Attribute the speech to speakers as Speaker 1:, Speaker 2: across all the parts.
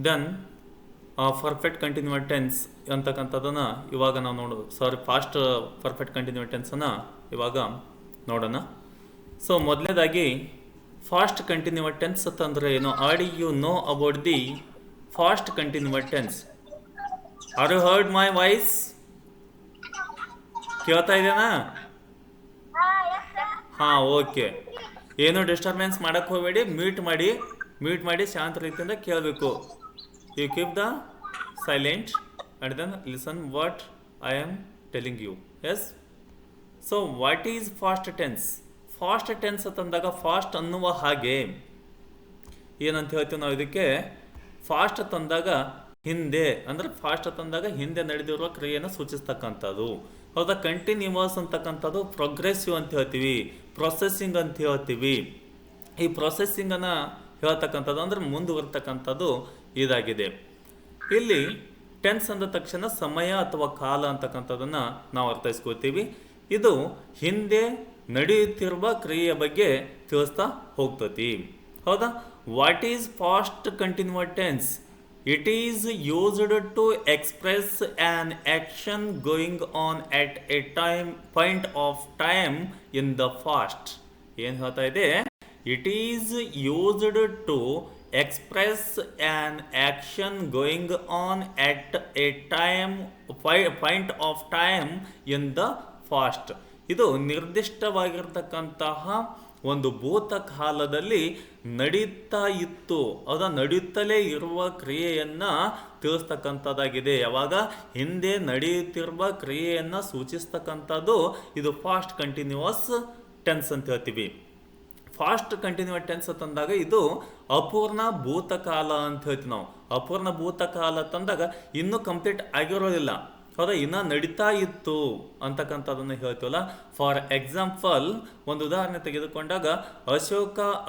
Speaker 1: Then perfect continued tense ಅಂತಕ್ಕಂಥದ್ದನ್ನು ಇವಾಗ ನಾವು ನೋಡೋದು. ಫಾಸ್ಟ್ ಪರ್ಫೆಕ್ಟ್ ಕಂಟಿನ್ಯೂಡ್ ಟೆನ್ಸನ್ನು ಇವಾಗ ನೋಡೋಣ. ಸೊ ಮೊದಲನೇದಾಗಿ ಫಾಸ್ಟ್ ಕಂಟಿನ್ಯೂಡ್ ಟೆನ್ಸ್ ಅಂತಂದರೆ ಏನು? Are you know about the past continued tense? Are you heard my voice? ಕೇಳ್ತಾ ಇದೆನಾ? ಹಾಂ, ಓಕೆ. ಏನು ಡಿಸ್ಟರ್ಬೆನ್ಸ್ ಮಾಡೋಕ್ಕೆ ಹೋಗಬೇಡಿ. ಮ್ಯೂಟ್ ಮಾಡಿ ಶಾಂತ ರೀತಿಯಿಂದ ಕೇಳಬೇಕು. You keep the silent and then listen what I am telling you. Yes. So what is fast tense? Past tense ಅಂತಂದಾಗ ಫಾಸ್ಟ್ ಅನ್ನುವ ಹಾಗೆ ಏನಂತ ಹೇಳ್ತೀವಿ ನಾವು ಇದಕ್ಕೆ? ಫಾಸ್ಟ್ ತಂದಾಗ ಹಿಂದೆ, ಅಂದರೆ ಫಾಸ್ಟ್ ತಂದಾಗ ಹಿಂದೆ ನಡೆದಿರುವ ಕ್ರಿಯೆಯನ್ನು ಸೂಚಿಸ್ತಕ್ಕಂಥದ್ದು. ಹೌದಾ? ಕಂಟಿನ್ಯೂವಸ್ ಅಂತಕ್ಕಂಥದ್ದು ಪ್ರೋಗ್ರೆಸಿವ್ ಅಂತ ಹೇಳ್ತೀವಿ, ಪ್ರೊಸೆಸಿಂಗ್ ಅಂತ ಹೇಳ್ತೀವಿ. ಈ ಪ್ರೊಸೆಸಿಂಗನ್ನು ಹೇಳ್ತಕ್ಕಂಥದ್ದು ಅಂದರೆ ಮುಂದುವರ್ತಕ್ಕಂಥದ್ದು ಇದಾಗಿದೆ. ಇಲ್ಲಿ ಟೆನ್ಸ್ ಅಂದ ತಕ್ಷಣ ಸಮಯ ಅಥವಾ ಕಾಲ ಅಂತಕ್ಕಂಥದ್ದನ್ನು ನಾವು ಅರ್ಥೈಸ್ಕೊಳ್ತೀವಿ. ಇದು ಹಿಂದೆ ನಡೆಯುತ್ತಿರುವ ಕ್ರಿಯೆಯ ಬಗ್ಗೆ ತಿಳಿಸ್ತಾ ಹೋಗ್ತತಿ. ಹೌದಾ? What is past continued tense? It is used to express an action going on at a point of time in the past. ಏನು ಹೇಳ್ತಾ ಇದೆ? It is used to express an action going on at a point of time in the past. ಇದು ನಿರ್ದಿಷ್ಟವಾಗಿರ್ತಕ್ಕಂತಹ ಒಂದು ಭೂತಕಾಲದಲ್ಲಿ ನಡೀತಾ ಇತ್ತು, ನಡೆಯುತ್ತಲೇ ಇರುವ ಕ್ರಿಯೆಯನ್ನು ತಿಳಿಸ್ತಕ್ಕಂಥದ್ದಾಗಿದೆ. ಯಾವಾಗ? ಹಿಂದೆ ನಡೆಯುತ್ತಿರುವ ಕ್ರಿಯೆಯನ್ನು ಸೂಚಿಸ್ತಕ್ಕಂಥದ್ದು ಇದು ಫಾಸ್ಟ್ ಕಂಟಿನ್ಯೂವಸ್ ಟೆನ್ಸ್ ಅಂತ ಹೇಳ್ತೀವಿ. ಫಾಸ್ಟ್ ಕಂಟಿನ್ಯೂಡ್ ಟೆನ್ಸ್ ತಂದಾಗ ಇದು ಅಪೂರ್ಣ ಭೂತಕಾಲ ಅಂತ ಹೇಳ್ತೀವಿ ನಾವು. ಅಪೂರ್ಣ ಭೂತಕಾಲ ತಂದಾಗ ಇನ್ನೂ ಕಂಪ್ಲೀಟ್ ಆಗಿರೋದಿಲ್ಲ. ಹೌದಾ? ಇನ್ನೂ ನಡೀತಾ ಇತ್ತು ಅಂತಕ್ಕಂಥದ್ದನ್ನು ಹೇಳ್ತೀವಲ್ಲ. ಫಾರ್ ಎಕ್ಸಾಂಪಲ್, ಒಂದು ಉದಾಹರಣೆ ತೆಗೆದುಕೊಂಡಾಗ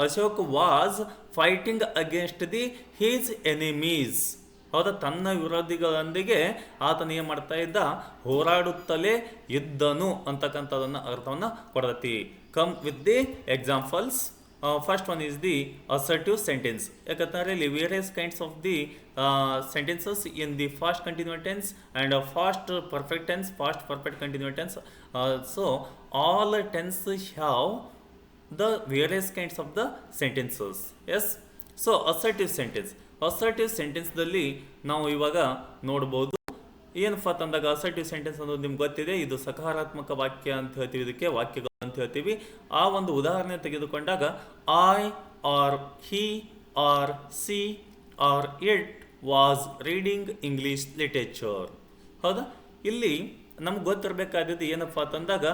Speaker 1: Ashok was fighting against the his enemies. ಹೌದಾ? ತನ್ನ ವಿರೋಧಿಗಳೊಂದಿಗೆ ಆತನ ಏನು ಮಾಡ್ತಾ ಇದ್ದ? ಹೋರಾಡುತ್ತಲೇ ಇದ್ದನು ಅಂತಕ್ಕಂಥದ್ದನ್ನು ಅರ್ಥವನ್ನು ಕೊಡತಿ. Come with the examples. First one is the assertive sentence. ಯಾಕಂದರೆ ಇಲ್ಲಿ various kinds of the sentences in the past continued tense and past perfect tense, past perfect continued tense. So all tense have the various kinds of the sentences. Yes. So assertive sentence. ಅಸರ್ಟಿವ್ ಸೆಂಟೆನ್ಸ್ದಲ್ಲಿ ನಾವು ಇವಾಗ ನೋಡ್ಬೋದು. ಏನಪ್ಪ ಅಂತಂದಾಗ assertive sentence ಅನ್ನೋದು ನಿಮ್ಗೆ ಗೊತ್ತಿದೆ. ಇದು ಸಕಾರಾತ್ಮಕ ವಾಕ್ಯ ಅಂತ ಹೇಳ್ತೀವಿ, ಇದಕ್ಕೆ ವಾಕ್ಯಗಳು ಅಂತ ಹೇಳ್ತೀವಿ. ಆ ಒಂದು ಉದಾಹರಣೆ ತೆಗೆದುಕೊಂಡಾಗ I or he or she or it was reading English literature. ಹೌದಾ? ಇಲ್ಲಿ ನಮ್ಗೆ ಗೊತ್ತಿರಬೇಕಾದದ್ದು ಏನಪ್ಪ ಅಂತಂದಾಗ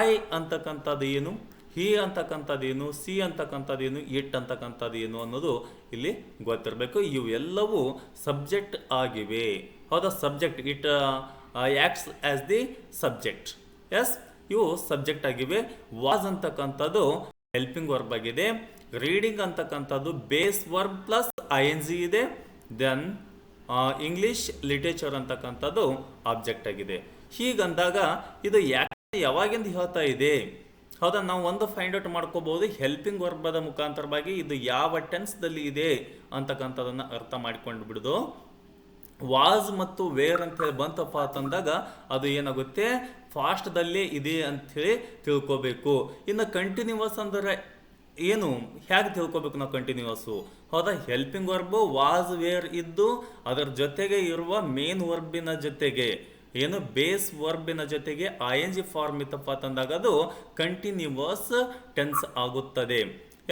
Speaker 1: ಐ ಅಂತಕ್ಕಂಥದ್ದು ಏನು, ಹಿ ಅಂತಕ್ಕಂಥದ್ದು ಏನು, ಸಿ ಅಂತಕ್ಕಂಥದ್ದು ಏನು, ಇಟ್ ಅಂತಕ್ಕಂಥದ್ದು ಏನು ಅನ್ನೋದು ಇಲ್ಲಿ ಗೊತ್ತಿರಬೇಕು. ಇವೆಲ್ಲವೂ ಸಬ್ಜೆಕ್ಟ್ ಆಗಿವೆ. ಹೌದಾ? Subject. It acts as the subject. Yes, ಇವು ಸಬ್ಜೆಕ್ಟ್ ಆಗಿವೆ. ವಾಸ್ ಅಂತಕ್ಕಂಥದ್ದು ಹೆಲ್ಪಿಂಗ್ ವರ್ಬ್ ಆಗಿದೆ. ರೀಡಿಂಗ್ ಅಂತಕ್ಕಂಥದ್ದು ಬೇಸ್ ವರ್ಬ್ ಪ್ಲಸ್ ING ಇದೆ. ದೆನ್ ಇಂಗ್ಲೀಷ್ ಲಿಟರೇಚರ್ ಅಂತಕ್ಕಂಥದ್ದು ಆಬ್ಜೆಕ್ಟ್ ಆಗಿದೆ. ಹೀಗಂದಾಗ ಇದು ಯಾವಾಗಿಂದ ಹೇಳ್ತಾ ಇದೆ? ಹೌದಾ? ನಾವು ಒಂದು ಫೈಂಡ್ ಔಟ್ ಮಾಡ್ಕೋಬಹುದು ಹೆಲ್ಪಿಂಗ್ ವರ್ಬದ ಮುಖಾಂತರವಾಗಿ ಇದು ಯಾವ ಟೆನ್ಸ್ದಲ್ಲಿ ಇದೆ ಅಂತಕ್ಕಂಥದ್ದನ್ನು ಅರ್ಥ ಮಾಡಿಕೊಂಡು ಬಿಡೋದು. ವಾಸ್ ಮತ್ತು ವೇರ್ ಅಂತ ಹೇಳಿ ಬಂತಪ್ಪ ಅಂತಂದಾಗ ಅದು ಏನಾಗುತ್ತೆ? ಫಾಸ್ಟ್ದಲ್ಲೇ ಇದೆ ಅಂಥೇಳಿ ತಿಳ್ಕೋಬೇಕು. ಇನ್ನು ಕಂಟಿನ್ಯೂವಸ್ ಅಂದರೆ ಏನು, ಹೇಗೆ ತಿಳ್ಕೊಬೇಕು ನಾವು ಕಂಟಿನ್ಯೂವಸ್ಸು? ಹೌದಾ? ಹೆಲ್ಪಿಂಗ್ ವರ್ಬು ವಾಸ್ ವೇರ್ ಇದ್ದು ಅದರ ಜೊತೆಗೆ ಇರುವ ಮೇನ್ ವರ್ಬಿನ ಜೊತೆಗೆ ಏನು ಬೇಸ್ ವರ್ಬಿನ ಜೊತೆಗೆ ING ಫಾರ್ಮ್ ಇತ್ತಪ್ಪ ಅಂತಂದಾಗ ಅದು ಕಂಟಿನ್ಯೂವಸ್ ಟೆನ್ಸ್ ಆಗುತ್ತದೆ.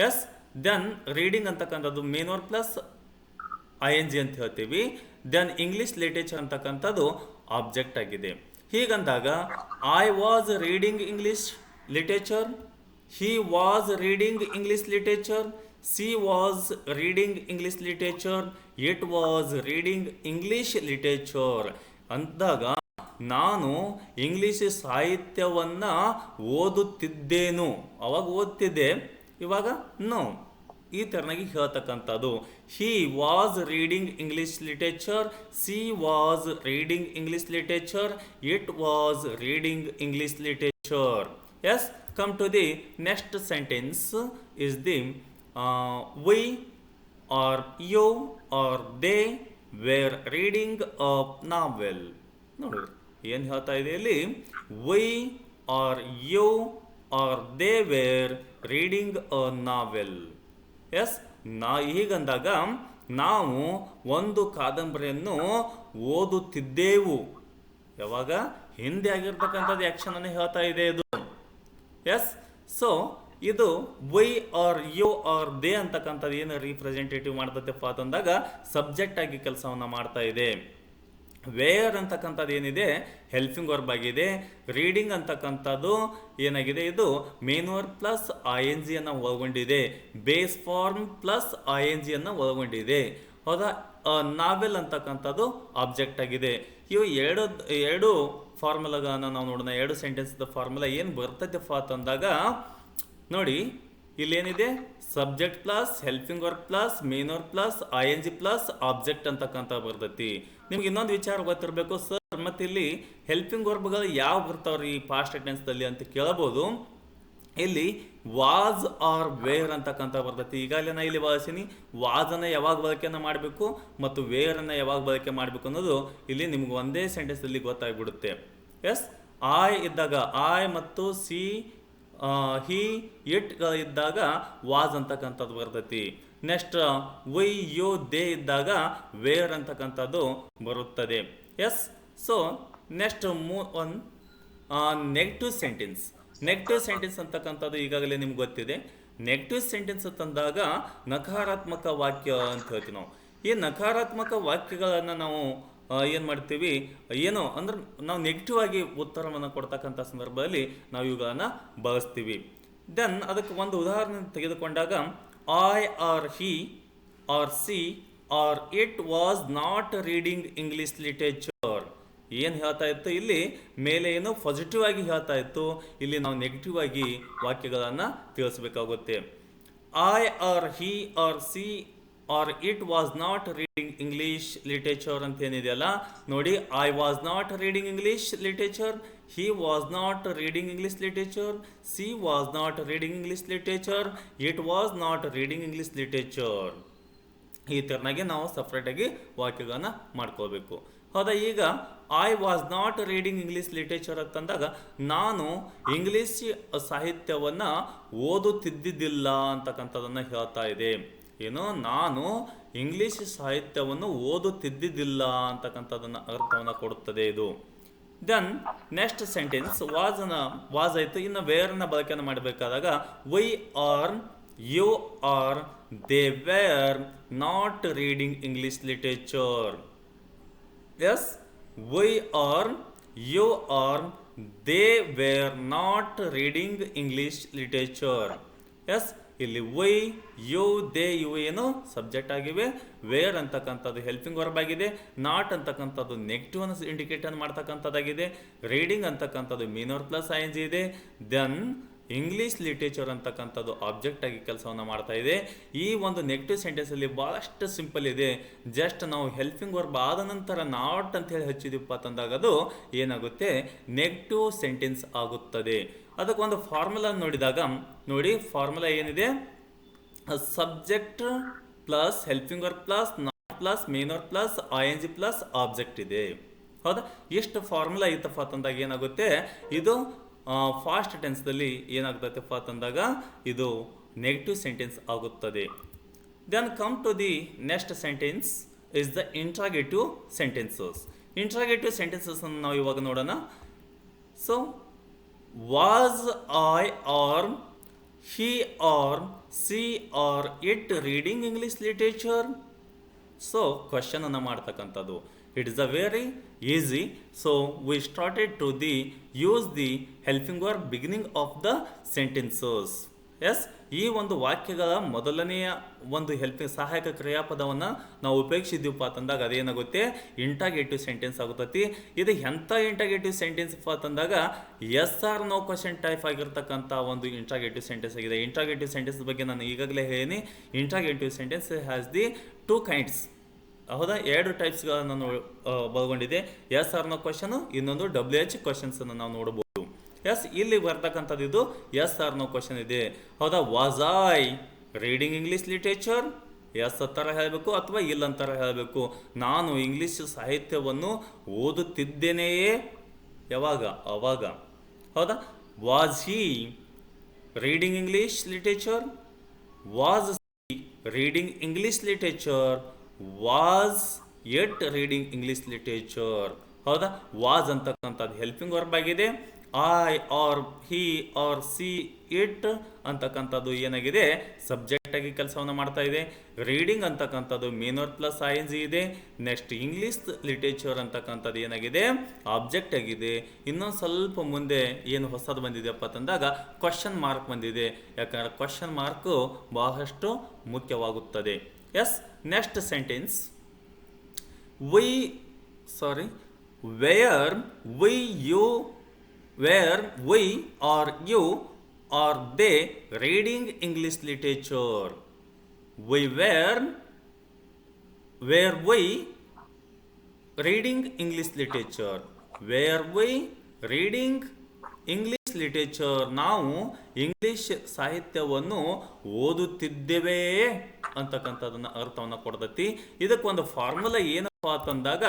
Speaker 1: ಎಸ್. ದೆನ್ ರೀಡಿಂಗ್ ಅಂತಕ್ಕಂಥದ್ದು ಮೇನ್ ವರ್ಬ್ ಪ್ಲಸ್ ING ಅಂತ ಹೇಳ್ತೀವಿ. ದೆನ್ ಇಂಗ್ಲೀಷ್ ಲಿಟರೇಚರ್ ಅಂತಕ್ಕಂಥದ್ದು ಆಬ್ಜೆಕ್ಟ್ ಆಗಿದೆ. ಹೀಗಂದಾಗ I was reading English literature, he was reading English literature, she was reading English literature, it was reading English literature ಅಂದಾಗ ನಾನು English ಸಾಹಿತ್ಯವನ್ನು ಓದುತ್ತಿದ್ದೇನು. ಅವಾಗ ಓದ್ತಿದ್ದೆ, ಇವಾಗ ನೋ. ಈ ಥರನಾಗಿ ಹೇಳ್ತಕ್ಕಂಥದ್ದು. He was reading English literature, she was reading English literature, it was reading English literature. Yes. Come to the next sentence is the we or you R they were reading a novel. ನೋಡಿ ಏನು ಹೇಳ್ತಾ ಇದೆ ಇಲ್ಲಿ, we R you R they were reading a novel. Yes, ಹೀಗಂದಾಗ ನಾವು ಒಂದು ಕಾದಂಬರಿಯನ್ನು ಓದುತ್ತಿದ್ದೆವು. ಯಾವಾಗ? ಹಿಂದೆ ಆಗಿರ್ತಕ್ಕಂಥದ್ದು ಆ್ಯಕ್ಷನನ್ನು ಹೇಳ್ತಾ ಇದೆ ಇದು. ಎಸ್, ಸೊ ಇದು we R you R they ಅಂತಕ್ಕಂಥದ್ದು ಏನು ರೀಪ್ರೆಸೆಂಟೇಟಿವ್ ಮಾಡ್ತದಪ್ಪ ಅಂತಂದಾಗ ಸಬ್ಜೆಕ್ಟ್ ಆಗಿ ಕೆಲಸವನ್ನು ಮಾಡ್ತಾ ಇದೆ. ವೇರ್ ಅಂತಕ್ಕಂಥದ್ದು ಏನಿದೆ ಹೆಲ್ಪಿಂಗ್ ವರ್ಬ್ ಆಗಿದೆ. ರೀಡಿಂಗ್ ಅಂತಕ್ಕಂಥದ್ದು ಏನಾಗಿದೆ, ಇದು main verb plus I N ಜಿಯನ್ನು ಒಳಗೊಂಡಿದೆ. Base form plus I N ಜಿಯನ್ನು ಒಳಗೊಂಡಿದೆ. ಹೌದಾ? ನಾವೆಲ್ ಅಂತಕ್ಕಂಥದ್ದು ಆಬ್ಜೆಕ್ಟ್ ಆಗಿದೆ. ಇವು ಎರಡು ಫಾರ್ಮುಲಾಗಳನ್ನು ನಾವು ನೋಡೋಣ. ಎರಡು ಸೆಂಟೆನ್ಸ್ ಫಾರ್ಮುಲಾ ಏನು ಬರ್ತೈತಪ್ಪ ಅಂತಂದಾಗ ನೋಡಿ, ಇಲ್ಲೇನಿದೆ, subject plus helping verb plus main verb plus I N G plus object ಅಂತಕ್ಕಂಥ ಬರ್ತೈತಿ. ನಿಮ್ಗೆ ಇನ್ನೊಂದು ವಿಚಾರ ಗೊತ್ತಿರಬೇಕು ಸರ್, ಮತ್ತೆ ಇಲ್ಲಿ ಹೆಲ್ಪಿಂಗ್ ವರ್ಬ್ಗಳು ಯಾವ ಬರ್ತಾವ್ರಿ ಪಾಸ್ಟ್ ಟೆನ್ಸ್ದಲ್ಲಿ ಅಂತ ಕೇಳಬಹುದು. ಇಲ್ಲಿ ವಾಸ್ ಆರ್ ವೇರ್ ಅಂತಕ್ಕಂಥ ಬರ್ತೈತಿ. ಈಗಾಗಲೇ ನಾ ಇಲ್ಲಿ ಬಳಸೀನಿ. ವಾಸನ್ನು ಯಾವಾಗ ಬಳಕೆಯನ್ನು ಮಾಡಬೇಕು ಮತ್ತು ವೇರನ್ನು ಯಾವಾಗ ಬಳಕೆ ಮಾಡಬೇಕು ಅನ್ನೋದು ಇಲ್ಲಿ ನಿಮ್ಗೆ ಒಂದೇ ಸೆಂಟೆನ್ಸಲ್ಲಿ ಗೊತ್ತಾಗ್ಬಿಡುತ್ತೆ. ಎಸ್, ಐ ಇದ್ದಾಗ ಐ ಮತ್ತು ಸಿ ಹಿ ಇಟ್ಗಳಿದ್ದಾಗ ವಾಸ್ ಅಂತಕ್ಕಂಥದ್ದು ಬರ್ತೈತಿ. ನೆಕ್ಸ್ಟ್ ವೈ ಯು ದೇ ಇದ್ದಾಗ ವೇರ್ ಅಂತಕ್ಕಂಥದ್ದು ಬರುತ್ತದೆ. Yes, so next negative sentence. Negative sentence ಅಂತಕ್ಕಂಥದ್ದು ಈಗಾಗಲೇ ನಿಮ್ಗೆ ಗೊತ್ತಿದೆ. ನೆಗೆಟಿವ್ ಸೆಂಟೆನ್ಸ್ ಅಂತಂದಾಗ ನಕಾರಾತ್ಮಕ ವಾಕ್ಯ ಅಂತ ಹೇಳ್ತೀವಿ ನಾವು. ಈ ನಕಾರಾತ್ಮಕ ವಾಕ್ಯಗಳನ್ನು ನಾವು ಏನು ಮಾಡ್ತೀವಿ, ಏನೋ ಅಂದ್ರೆ ನಾವು ನೆಗೆಟಿವ್ ಆಗಿ ಉತ್ತರವನ್ನು ಕೊಡ್ತಕ್ಕಂಥ ಸಂದರ್ಭದಲ್ಲಿ ನಾವು ಇವುಗಳನ್ನು ಬಳಸ್ತೀವಿ. ದೆನ್ ಅದಕ್ಕೆ ಒಂದು ಉದಾಹರಣೆ ತೆಗೆದುಕೊಂಡಾಗ I or he or she or it was not reading English literature. ಏನು ಹೇಳ್ತಾ ಇತ್ತು ಇಲ್ಲಿ, ಮೇಲೆ ಏನು ಪಾಸಿಟಿವ್ ಆಗಿ ಹೇಳ್ತಾ ಇತ್ತು, ಇಲ್ಲಿ ನಾವು ನೆಗೆಟಿವ್ ಆಗಿ ವಾಕ್ಯಗಳನ್ನು ತಿಳಿಸ್ಬೇಕಾಗುತ್ತೆ. I or he or she or it was not reading English literature ಅಂತ ಏನಿದೆಯಲ್ಲ ನೋಡಿ, I was not reading English literature, he was not reading English literature, she was not reading English literature, it was not reading English literature. ಈ ಥರನಾಗಿ ನಾವು ಸಪ್ರೇಟಾಗಿ ವಾಕ್ಯಗಳನ್ನು ಮಾಡ್ಕೋಬೇಕು. ಹೌದಾ? ಈಗ I was not reading English literature ಅಂತಂದಾಗ ನಾನು ಇಂಗ್ಲಿಷ್ ಸಾಹಿತ್ಯವನ್ನು ಓದುತ್ತಿದ್ದಿದ್ದಿಲ್ಲ ಅಂತಕ್ಕಂಥದ್ದನ್ನು ಹೇಳ್ತಾ ಇದೆ. ಏನು, ನಾನು ಇಂಗ್ಲಿಷ್ ಸಾಹಿತ್ಯವನ್ನು ಓದುತ್ತಿದ್ದಿದ್ದಿಲ್ಲ ಅಂತಕ್ಕಂಥದ್ದನ್ನು ಅರ್ಥವನ್ನು ಕೊಡುತ್ತದೆ ಇದು. ದೆನ್ ನೆಕ್ಸ್ಟ್ ಸೆಂಟೆನ್ಸ್ ವಾಸ್ ಆಯಿತು. ಇನ್ನು ವೇರನ್ನ ಬಳಕೆಯನ್ನು ಮಾಡಬೇಕಾದಾಗ we R you R they were not reading English literature. Yes, we R you R they were not reading English literature. Yes, ಇಲ್ಲಿ ವೈ ಯು ದೇ ಇವು ಏನು ಸಬ್ಜೆಕ್ಟ್ ಆಗಿವೆ. ವೇರ್ ಅಂತಕ್ಕಂಥದ್ದು ಹೆಲ್ಪಿಂಗ್ ವರ್ಬ್ ಆಗಿದೆ. ನಾಟ್ ಅಂತಕ್ಕಂಥದ್ದು ನೆಗೆಟಿವ್ ಅನ್ನು indicate ಮಾಡ್ತಕ್ಕಂಥದ್ದಾಗಿದೆ. Reading ಅಂತಕ್ಕಂಥದ್ದು main verb plus I N G ಇದೆ. ದೆನ್ ಇಂಗ್ಲಿಷ್ ಲಿಟರೇಚರ್ ಅಂತಕ್ಕಂಥದ್ದು ಆಬ್ಜೆಕ್ಟ್ ಆಗಿ ಕೆಲಸವನ್ನು ಮಾಡ್ತಾ ಇದೆ. ಈ ಒಂದು ನೆಗೆಟಿವ್ ಸೆಂಟೆನ್ಸಲ್ಲಿ ಭಾಳಷ್ಟು ಸಿಂಪಲ್ ಇದೆ. ಜಸ್ಟ್ ನಾವು ಹೆಲ್ಪಿಂಗ್ ವರ್ಬ್ ಆದ ನಂತರ ನಾಟ್ ಅಂತ ಹೇಳಿ ಹಚ್ಚಿದಪ್ಪ ಅಂತಂದಾಗ ಅದು ಏನಾಗುತ್ತೆ, ನೆಗೆಟಿವ್ ಸೆಂಟೆನ್ಸ್ ಆಗುತ್ತದೆ. ಅದಕ್ಕೊಂದು ಫಾರ್ಮುಲಾ ನೋಡಿದಾಗ ನೋಡಿ, ಫಾರ್ಮುಲಾ ಏನಿದೆ, subject plus helping verb plus not plus main verb plus I N G plus object ಇದೆ. ಹೌದಾ? ಎಷ್ಟು ಫಾರ್ಮುಲಾ ಇತ್ತಪ್ಪ ಅಂತಂದಾಗ ಏನಾಗುತ್ತೆ, ಇದು ಫಾಸ್ಟ್ ಟೆನ್ಸ್ದಲ್ಲಿ ಏನಾಗ್ತೈತಪ್ಪ ಅಂತಂದಾಗ ಇದು ನೆಗೆಟಿವ್ ಸೆಂಟೆನ್ಸ್ ಆಗುತ್ತದೆ. Then come to the next sentence is the interrogative sentences. Interrogative sentences ಅನ್ನು ನಾವು ಇವಾಗ ನೋಡೋಣ. So was I or he or she or it reading English literature? So question ಅನ್ನು ಮಾಡ್ತಕ್ಕಂಥದ್ದು it is a very easy. So we started to use the helping verb beginning of the sentences. Yes, ಈ ಒಂದು ವಾಕ್ಯಗಳ ಮೊದಲನೆಯ ಒಂದು helping ಸಹಾಯಕ ಕ್ರಿಯಾಪದವನ್ನು ನಾವು ಉಪಯೋಗಿಸಿದ್ದೀವಪ್ಪ ಅಂತಂದಾಗ ಅದೇನಾಗುತ್ತೆ, ಇಂಟಾಗೇಟಿವ್ ಸೆಂಟೆನ್ಸ್ ಆಗುತ್ತೈತಿ. ಇದು ಎಂಥ ಇಂಟಾಗೇಟಿವ್ ಸೆಂಟೆನ್ಸ್ ಅಂತಂದಾಗ yes or no question type ಆಗಿರ್ತಕ್ಕಂಥ ಒಂದು ಇಂಟ್ರಾಗೇಟಿವ್ ಸೆಂಟೆನ್ಸ್ ಆಗಿದೆ. ಇಂಟ್ರಾಗೇಟಿವ್ ಸೆಂಟೆನ್ಸ್ ಬಗ್ಗೆ ನಾನು ಈಗಾಗಲೇ ಹೇಳೀನಿ. Interrogative sentence has the 2 kinds. ಹೌದಾ? 2 ಟೈಪ್ಸ್ಗಳನ್ನು ಒಳಗೊಂಡಿದೆ. ಎಸ್ ಆರ್ ನೋ ಕ್ವಶನ್, ಇನ್ನೊಂದು WH ಕ್ವಶನ್ಸ್ ಅನ್ನು ನಾವು ನೋಡಬಹುದು. ಎಸ್, ಇಲ್ಲಿ ಬರ್ತಕ್ಕಂಥದ್ದು ಇದು ಎಸ್ ಆರ್ ನೋ ಕ್ವಶನ್ ಇದೆ. ಹೌದಾ? Was I reading English literature? Yes ಥರ ಹೇಳಬೇಕು ಅಥವಾ ಇಲ್ಲ ಅಂತರ ಹೇಳಬೇಕು. ನಾನು ಇಂಗ್ಲೀಷ್ ಸಾಹಿತ್ಯವನ್ನು ಓದುತ್ತಿದ್ದೇನೆಯೇ, ಯಾವಾಗ, ಅವಾಗ. ಹೌದಾ? Was he reading English literature, was reading English literature, was it reading English literature. ಹೌದಾ? ವಾಸ್ ಅಂತಕ್ಕಂಥದ್ದು ಹೆಲ್ಪಿಂಗ್ ವರ್ಬ್ ಆಗಿದೆ. I or he or she it ಅಂತಕ್ಕಂಥದ್ದು ಏನಾಗಿದೆ, ಸಬ್ಜೆಕ್ಟ್ ಆಗಿ ಕೆಲಸವನ್ನು ಮಾಡ್ತಾ ಇದೆ. ರೀಡಿಂಗ್ ಅಂತಕ್ಕಂಥದ್ದು main verb plus I N G ಇದೆ. ನೆಕ್ಸ್ಟ್ ಇಂಗ್ಲೀಷ್ ಲಿಟರೇಚರ್ ಅಂತಕ್ಕಂಥದ್ದು ಏನಾಗಿದೆ, ಆಬ್ಜೆಕ್ಟ್ ಆಗಿದೆ. ಇನ್ನೊಂದು ಸ್ವಲ್ಪ ಮುಂದೆ ಏನು ಹೊಸದು ಬಂದಿದೆಯಪ್ಪ ಅಂತಂದಾಗ ಕ್ವಶನ್ ಮಾರ್ಕ್ ಬಂದಿದೆ. ಯಾಕಂದ್ರೆ ಕ್ವಶನ್ ಮಾರ್ಕು ಬಹಳಷ್ಟು ಮುಖ್ಯವಾಗುತ್ತದೆ. Yes, next sentence, we sorry where we you where we are you are they reading English literature. We were we reading English literature, where we reading English literature, ನಾವು English ಸಾಹಿತ್ಯವನ್ನು ಓದುತ್ತಿದ್ದೇವೆ ಅಂತಕ್ಕಂಥದ್ದನ್ನು ಅರ್ಥವನ್ನು ಕೊಡ್ತೈತಿ. ಇದಕ್ಕೊಂದು formula ಏನಪ್ಪ ಅಂತಂದಾಗ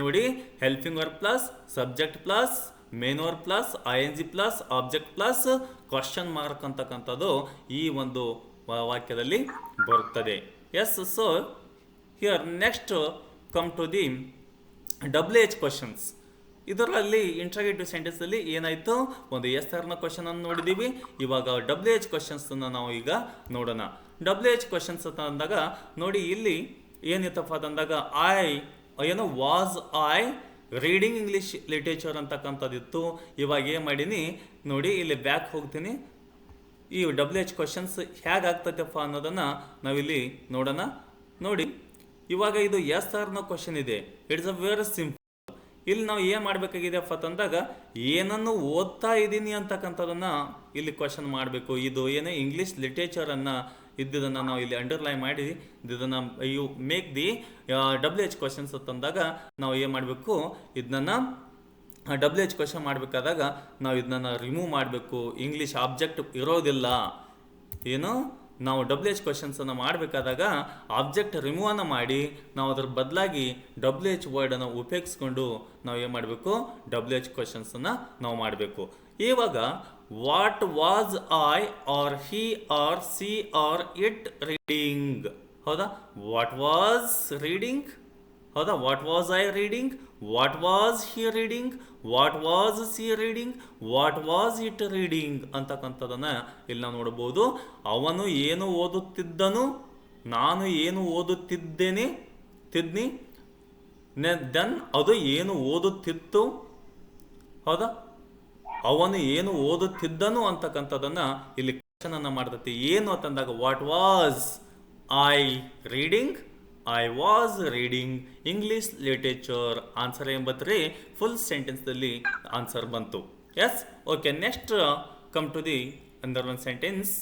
Speaker 1: ನೋಡಿ, helping verb plus subject plus main verb plus I N G plus object plus question mark ಅಂತಕ್ಕಂಥದ್ದು ಈ ಒಂದು ವಾಕ್ಯದಲ್ಲಿ ಬರುತ್ತದೆ. Yes, so here next come to the WH questions. ಇದರಲ್ಲಿ ಇಂಟ್ರಾಗೇಟಿವ್ ಸೆಂಟೆನ್ಸಲ್ಲಿ ಏನಾಯಿತು, ಒಂದು ಎಸ್ ಆರ್ನ ಕ್ವಶನ್ ಅನ್ನು ನೋಡಿದ್ದೀವಿ. ಇವಾಗ WH ಕ್ವಶನ್ಸನ್ನು ನಾವು ಈಗ ನೋಡೋಣ. WH ಕ್ವಶನ್ಸ್ ಅಂತ ಅಂದಾಗ ನೋಡಿ, ಇಲ್ಲಿ ಏನಿತ್ತಪ್ಪ ಅಂತಂದಾಗ was I reading English literature ಅಂತಕ್ಕಂಥದ್ದಿತ್ತು. ಇವಾಗ ಏನು ಮಾಡೀನಿ ನೋಡಿ, ಇಲ್ಲಿ ಬ್ಯಾಕ್ ಹೋಗ್ತೀನಿ. ಈ WH ಕ್ವಶನ್ಸ್ ಹೇಗಾಗ್ತದಪ್ಪ ಅನ್ನೋದನ್ನು ನಾವಿಲ್ಲಿ ನೋಡೋಣ. ನೋಡಿ, ಇವಾಗ ಇದು ಎಸ್ ಆರ್ನ ಕ್ವಶನ್ ಇದೆ. It's a very simple. ಇಲ್ಲಿ ನಾವು ಏನು ಮಾಡಬೇಕಾಗಿದೆಯಪ್ಪ ಅಂತಂದಾಗ, ಏನನ್ನು ಓದ್ತಾ ಇದ್ದೀನಿ ಅಂತಕ್ಕಂಥದ್ದನ್ನು ಇಲ್ಲಿ ಕ್ವಶನ್ ಮಾಡಬೇಕು. ಇದು ಏನೇ ಇಂಗ್ಲೀಷ್ ಲಿಟರೇಚರನ್ನು ಇದ್ದಿದ್ದನ್ನು ನಾವು ಇಲ್ಲಿ ಅಂಡರ್ಲೈನ್ ಮಾಡಿ ಇದನ್ನು you make the WH questions ಅಂತಂದಾಗ ನಾವು ಏನು ಮಾಡಬೇಕು, ಇದನ್ನು WH ಕ್ವಶನ್ ಮಾಡಬೇಕಾದಾಗ ನಾವು ಇದನ್ನು ರಿಮೂವ್ ಮಾಡಬೇಕು. ಇಂಗ್ಲೀಷ್ ಆಬ್ಜೆಕ್ಟ್ ಇರೋದಿಲ್ಲ. ಏನು, ನಾವು WH ಕ್ವಶನ್ಸನ್ನು ಮಾಡಬೇಕಾದಾಗ ಆಬ್ಜೆಕ್ಟ್ ರಿಮೂವನ್ನು ಮಾಡಿ ನಾವು ಅದರ ಬದಲಾಗಿ WH ವರ್ಡನ್ನು ಉಪಯೋಗಿಸ್ಕೊಂಡು ನಾವು ಏನು ಮಾಡಬೇಕು, WH ಕ್ವಶನ್ಸನ್ನು ನಾವು ಮಾಡಬೇಕು. ಇವಾಗ what was I or he or she or it reading. ಹೌದಾ? What was reading. ಹೌದಾ? What was I reading, what was he reading, what was she reading, what was it reading ಅಂತಕ್ಕಂಥದ್ದನ್ನು ಇಲ್ಲಿ ನಾವು ನೋಡ್ಬೋದು. ಅವನು ಏನು ಓದುತ್ತಿದ್ದನು, ನಾನು ಏನು ಓದುತ್ತಿದ್ದೇನೆ ತಿದ್ನಿ, ದೆನ್ ಅದು ಏನು ಓದುತ್ತಿತ್ತು. ಹೌದಾ? ಅವನು ಏನು ಓದುತ್ತಿದ್ದನು ಅಂತಕ್ಕಂಥದ್ದನ್ನು ಇಲ್ಲಿ ಕ್ವಶನನ್ನು ಮಾಡ್ತೈತಿ. ಏನು ಅಂತಂದಾಗ what was I reading, I was reading English literature. Answer ಏನು ಬಂತ್ರಿ, ಫುಲ್ ಸೆಂಟೆನ್ಸ್ದಲ್ಲಿ ಆನ್ಸರ್ ಬಂತು. Yes, okay. Next come to the under one sentence.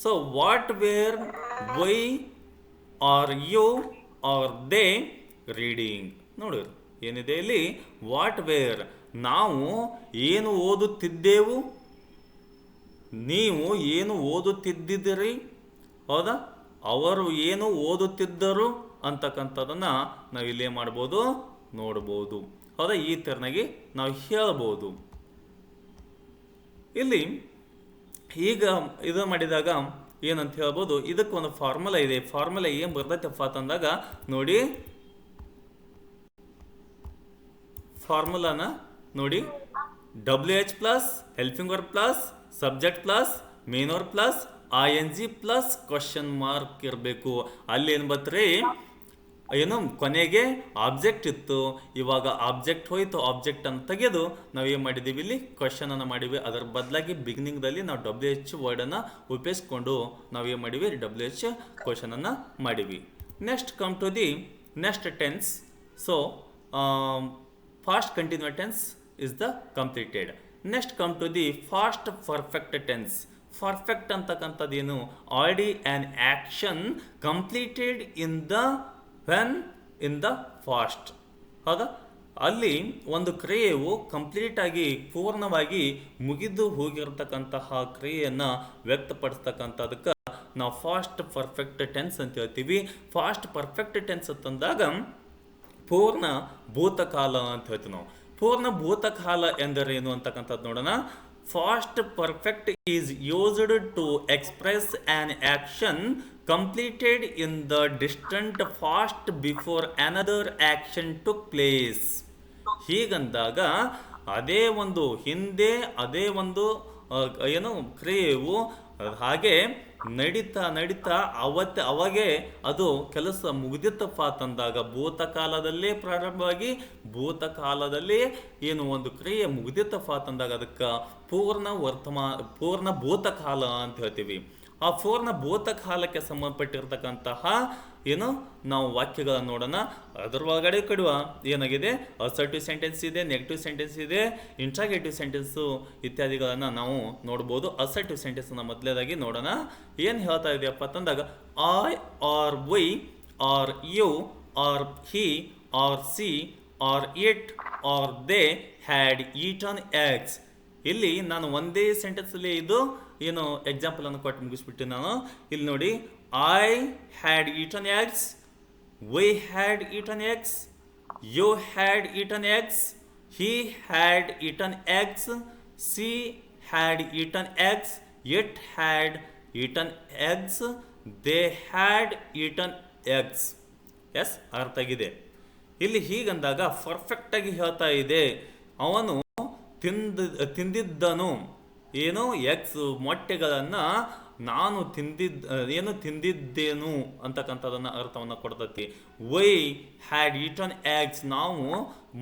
Speaker 1: So what were we R you R they reading. ನೋಡಿರಿ ಏನಿದೆ ಇಲ್ಲಿ, ವಾಟ್ ವೇರ್ ನಾವು ಏನು ಓದುತ್ತಿದ್ದೆವು, ನೀವು ಏನು ಓದುತ್ತಿದ್ದಿರಿ. ಹೌದಾ? ಅವರು ಏನು ಓದುತ್ತಿದ್ದರು ಅಂತಕ್ಕಂಥದ್ದನ್ನು ನಾವು ಇಲ್ಲಿ ಮಾಡ್ಬೋದು, ನೋಡ್ಬೋದು. ಹೌದಾ? ಈ ಥರನಾಗಿ ನಾವು ಹೇಳ್ಬೋದು. ಇಲ್ಲಿ ಈಗ ಇದು ಮಾಡಿದಾಗ ಏನಂತ ಹೇಳ್ಬೋದು, ಇದಕ್ಕೊಂದು ಫಾರ್ಮುಲಾ ಇದೆ. ಫಾರ್ಮುಲಾ ಏನು ಬರ್ತೈತಪ್ಪ ಅಂತಂದಾಗ ನೋಡಿ, ಫಾರ್ಮುಲಾನ ನೋಡಿ, WH plus helping verb plus subject plus main verb plus ING plus question mark ಇರಬೇಕು. ಅಲ್ಲಿ ಏನು ಬತ್ರಿ, ಏನು ಕೊನೆಗೆ ಆಬ್ಜೆಕ್ಟ್ ಇತ್ತು. ಇವಾಗ ಆಬ್ಜೆಕ್ಟ್ ಹೋಯ್ತು, ಆಬ್ಜೆಕ್ಟ್ ಅನ್ನು ತೆಗೆದು ನಾವು ಏನು ಮಾಡಿದ್ದೀವಿ, ಇಲ್ಲಿ ಕ್ವಶನ್ ಅನ್ನು ಮಾಡಿವಿ. ಅದರ ಬದಲಾಗಿ ಬಿಗಿನಿಂಗ್ದಲ್ಲಿ ನಾವು WH ವರ್ಡನ್ನು ಉಪಯೋಗಿಸ್ಕೊಂಡು ನಾವು ಏನು ಮಾಡಿವಿ, WH ಕ್ವಶನ್ ಅನ್ನು ಮಾಡಿವಿ. Next come to the next tense. So past continuous tense is the completed. Next come to the past perfect tense. Perfect ಅಂತಕ್ಕಂಥದ್ದು ಏನು, already an action completed in the when in the past. ಹೌದಾ? ಅಲ್ಲಿ ಒಂದು ಕ್ರಿಯೆಯು ಕಂಪ್ಲೀಟಾಗಿ ಪೂರ್ಣವಾಗಿ ಮುಗಿದು ಹೋಗಿರತಕ್ಕಂತಹ ಕ್ರಿಯೆಯನ್ನು ವ್ಯಕ್ತಪಡಿಸ್ತಕ್ಕಂಥದಕ್ಕೆ ನಾವು ಫಾಸ್ಟ್ ಪರ್ಫೆಕ್ಟ್ ಟೆನ್ಸ್ ಅಂತ ಹೇಳ್ತೀವಿ. ಫಾಸ್ಟ್ ಪರ್ಫೆಕ್ಟ್ ಟೆನ್ಸ್ ಅಂತಂದಾಗ ಪೂರ್ಣ ಭೂತಕಾಲ ಅಂತ ಹೇಳ್ತೀವಿ ನಾವು. ಪೂರ್ಣ ಭೂತಕಾಲ ಎಂದರೇನು ಅಂತಕ್ಕಂಥದ್ದು ನೋಡೋಣ. Past perfect is used to express an action completed in the distant past before another action took place. ಹೀಗಂದಾಗ ಅದೇ ಒಂದು ಹಿಂದೆ ಅದೇ ಒಂದು ಏನು ಕ್ರಿಯೆಯು ಹಾಗೆ ನಡೀತಾ ಅವಾಗೆ ಅದು ಕೆಲಸ ಮುಗಿದಿತ್ತಪ್ಪ ಅಂತಂದಾಗ ಭೂತಕಾಲದಲ್ಲೇ ಪ್ರಾರಂಭವಾಗಿ ಭೂತಕಾಲದಲ್ಲೇ ಏನು ಒಂದು ಕ್ರಿಯೆ ಮುಗಿದಿತ್ತಪ್ಪ ಅಂತಂದಾಗ ಅದಕ್ಕೆ ಪೂರ್ಣ ಭೂತಕಾಲ ಅಂತ ಹೇಳ್ತೀವಿ. ಆ ಪೂರ್ಣ ಭೂತಕಾಲಕ್ಕೆ ಸಂಬಂಧಪಟ್ಟಿರ್ತಕ್ಕಂತಹ ಏನು ನಾವು ವಾಕ್ಯಗಳನ್ನು ನೋಡೋಣ. ಅದರ ಒಳಗಡೆ ಕಡುವ ಏನಾಗಿದೆ, ಅಸರ್ಟಿವ್ ಸೆಂಟೆನ್ಸ್ ಇದೆ, ನೆಗೆಟಿವ್ ಸೆಂಟೆನ್ಸ್ ಇದೆ, ಇಂಟ್ರಾಗೇಟಿವ್ ಸೆಂಟೆನ್ಸು ಇತ್ಯಾದಿಗಳನ್ನು ನಾವು ನೋಡ್ಬೋದು. ಅಸರ್ಟಿವ್ ಸೆಂಟೆನ್ಸನ್ನು ಮೊದಲೇದಾಗಿ ನೋಡೋಣ. ಏನು ಹೇಳ್ತಾ ಇದೆಯಪ್ಪ ಅಂತಂದಾಗ I or we R you or he or she or it or they had eaten eggs. ಇಲ್ಲಿ ನಾನು ಒಂದೇ ಸೆಂಟೆನ್ಸಲ್ಲಿ ಇದು ಏನು ಎಕ್ಸಾಂಪಲನ್ನು ಕೊಟ್ಟು ಮುಗಿಸ್ಬಿಟ್ಟು ನಾನು ಇಲ್ಲಿ ನೋಡಿ, I had eaten eggs, we had eaten eggs, you had eaten eggs, he had eaten eggs, she had eaten eggs, it had eaten eggs, they had eaten eggs. Yes, ಅರ್ಥ ಆಗಿದೆ. ಇಲ್ಲಿ ಹೀಗಂದಾಗ ಪರ್ಫೆಕ್ಟಾಗಿ ಹೇಳ್ತಾ ಇದೆ. ಅವನು ತಿಂದಿದ್ದನು ಏನು ಎಗ್ಸ್ ಮೊಟ್ಟೆಗಳನ್ನು ನಾನು ತಿಂದಿದ್ದೇನು ಅಂತಕ್ಕಂಥದನ್ನು ಅರ್ಥವನ್ನು ಕೊಡ್ತೈತಿ. ವೈ ಹ್ಯಾಡ್ ಈಟನ್ ಎಗ್ಸ್, ನಾವು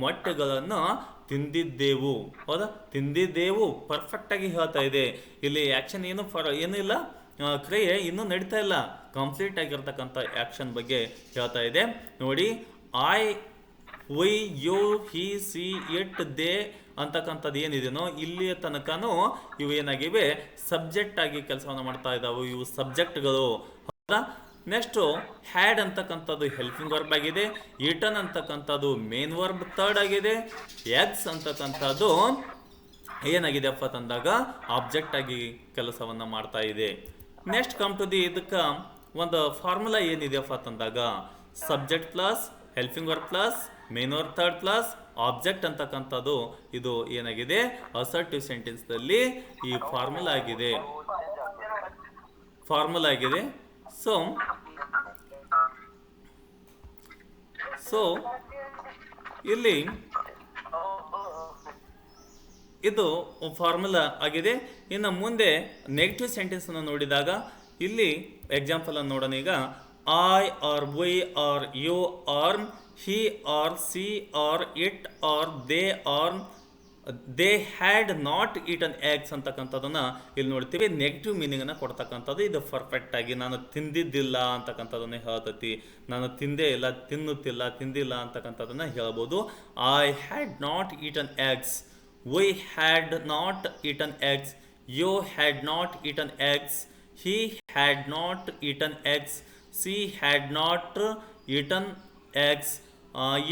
Speaker 1: ಮೊಟ್ಟೆಗಳನ್ನು ತಿಂದಿದ್ದೆವು. ಹೌದಾ, ತಿಂದಿದ್ದೆವು ಪರ್ಫೆಕ್ಟಾಗಿ ಹೇಳ್ತಾ ಇದೆ. ಇಲ್ಲಿ ಆ್ಯಕ್ಷನ್ ಏನೂ ಇಲ್ಲ, ಕ್ರಿಯೆ ಇನ್ನೂ ನಡೀತಾ ಇಲ್ಲ, ಕಂಪ್ಲೀಟ್ ಆಗಿರ್ತಕ್ಕಂಥ ಆ್ಯಕ್ಷನ್ ಬಗ್ಗೆ ಹೇಳ್ತಾ ಇದೆ. ನೋಡಿ, I we you he she it they ಅಂತಕ್ಕಂಥದ್ದು ಏನಿದೆನೋ ಇಲ್ಲಿಯ ತನಕನೂ ಇವು ಏನಾಗಿವೆ, ಸಬ್ಜೆಕ್ಟ್ ಆಗಿ ಕೆಲಸವನ್ನು ಮಾಡ್ತಾ ಇದ್ದಾವೆ. ಇವು ಸಬ್ಜೆಕ್ಟ್ಗಳು. ಹೌದಾ. ನೆಕ್ಸ್ಟು ಹ್ಯಾಡ್ ಅಂತಕ್ಕಂಥದ್ದು ಹೆಲ್ಪಿಂಗ್ ವರ್ಬ್ ಆಗಿದೆ. ಈಟನ್ ಅಂತಕ್ಕಂಥದ್ದು ಮೇನ್ ವರ್ಬ್ ಥರ್ಡ್ ಆಗಿದೆ. ಎಗ್ಸ್ ಅಂತಕ್ಕಂಥದ್ದು ಏನಾಗಿದೆಪ್ಪ ತಂದಾಗ ಆಬ್ಜೆಕ್ಟ್ ಆಗಿ ಕೆಲಸವನ್ನು ಮಾಡ್ತಾ ಇದೆ. ನೆಕ್ಸ್ಟ್ ಕಮ್ ಟು ದಿ ಇದಕ್ಕೆ ಒಂದು ಫಾರ್ಮುಲಾ ಏನಿದೆಯಪ್ಪ ತಂದಾಗ subject plus helping verb plus main verb third plus object ಅಂತಕ್ಕಂಥದ್ದು ಇದು ಏನಾಗಿದೆ, ಅಸರ್ಟಿವ್ ಸೆಂಟೆನ್ಸ್ದಲ್ಲಿ ಈ ಫಾರ್ಮುಲಾ ಆಗಿದೆ. ಸೊ ಇಲ್ಲಿ ಇದು ಫಾರ್ಮುಲಾ ಆಗಿದೆ. ಇನ್ನು ಮುಂದೆ ನೆಗೆಟಿವ್ ಸೆಂಟೆನ್ಸನ್ನು ನೋಡಿದಾಗ ಇಲ್ಲಿ ಎಕ್ಸಾಂಪಲ್ ಅನ್ನು ನೋಡೋಣ. ಈಗ I or we R you or he or she or it or they had not eaten eggs ಅಂತಕ್ಕಂಥದ್ದನ್ನ ಇಲ್ಲಿ ನೋಡ್ತೀವಿ. ನೆಗೆಟಿವ್ ಮೀನಿಂಗನ್ನು ಕೊಡ್ತಕ್ಕಂಥದ್ದು ಇದು ಪರ್ಫೆಕ್ಟ್ ಆಗಿ ನಾನು ತಿಂದಿದ್ದಿಲ್ಲ ಅಂತಕ್ಕಂಥದ್ದನ್ನ ಹೇಳ್ತೈತಿ. ನಾನು ತಿಂದೇ ಇಲ್ಲ, ತಿಂದಿಲ್ಲ ಅಂತಕ್ಕಂಥದ್ದನ್ನ ಹೇಳ್ಬೋದು. I had not eaten eggs, we had not eaten eggs, you had not eaten eggs, he had not eaten eggs, she had not eaten eggs,